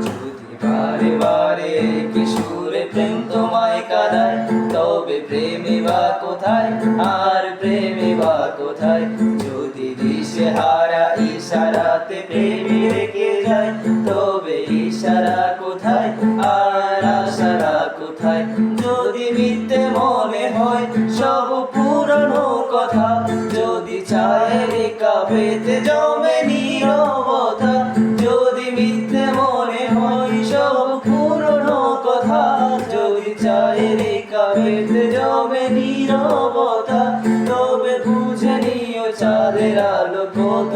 যদি বারে বারে কি সুরে প্রেম তোমায় কাঁদায়, তবে প্রেমে বা কোথায়, আর প্রেমে বা কোথায়। যদি দিশেহারা ইশারাতে প্রেমী রেখে যায়, তবে ইশারা কোথায়, আর আশারা কোথায়। যদি মিথ্যে মনে হয় সব পুরনো কথা, যদি চায়ের কাপেতে জমে নীরবতা, যদি মিথ্যে মনে হয় সব পুরনো কথা, যদি চায়ের কাপেতে জমে নীরবতা, তবে বুঝে নিও চাঁদের আলো কত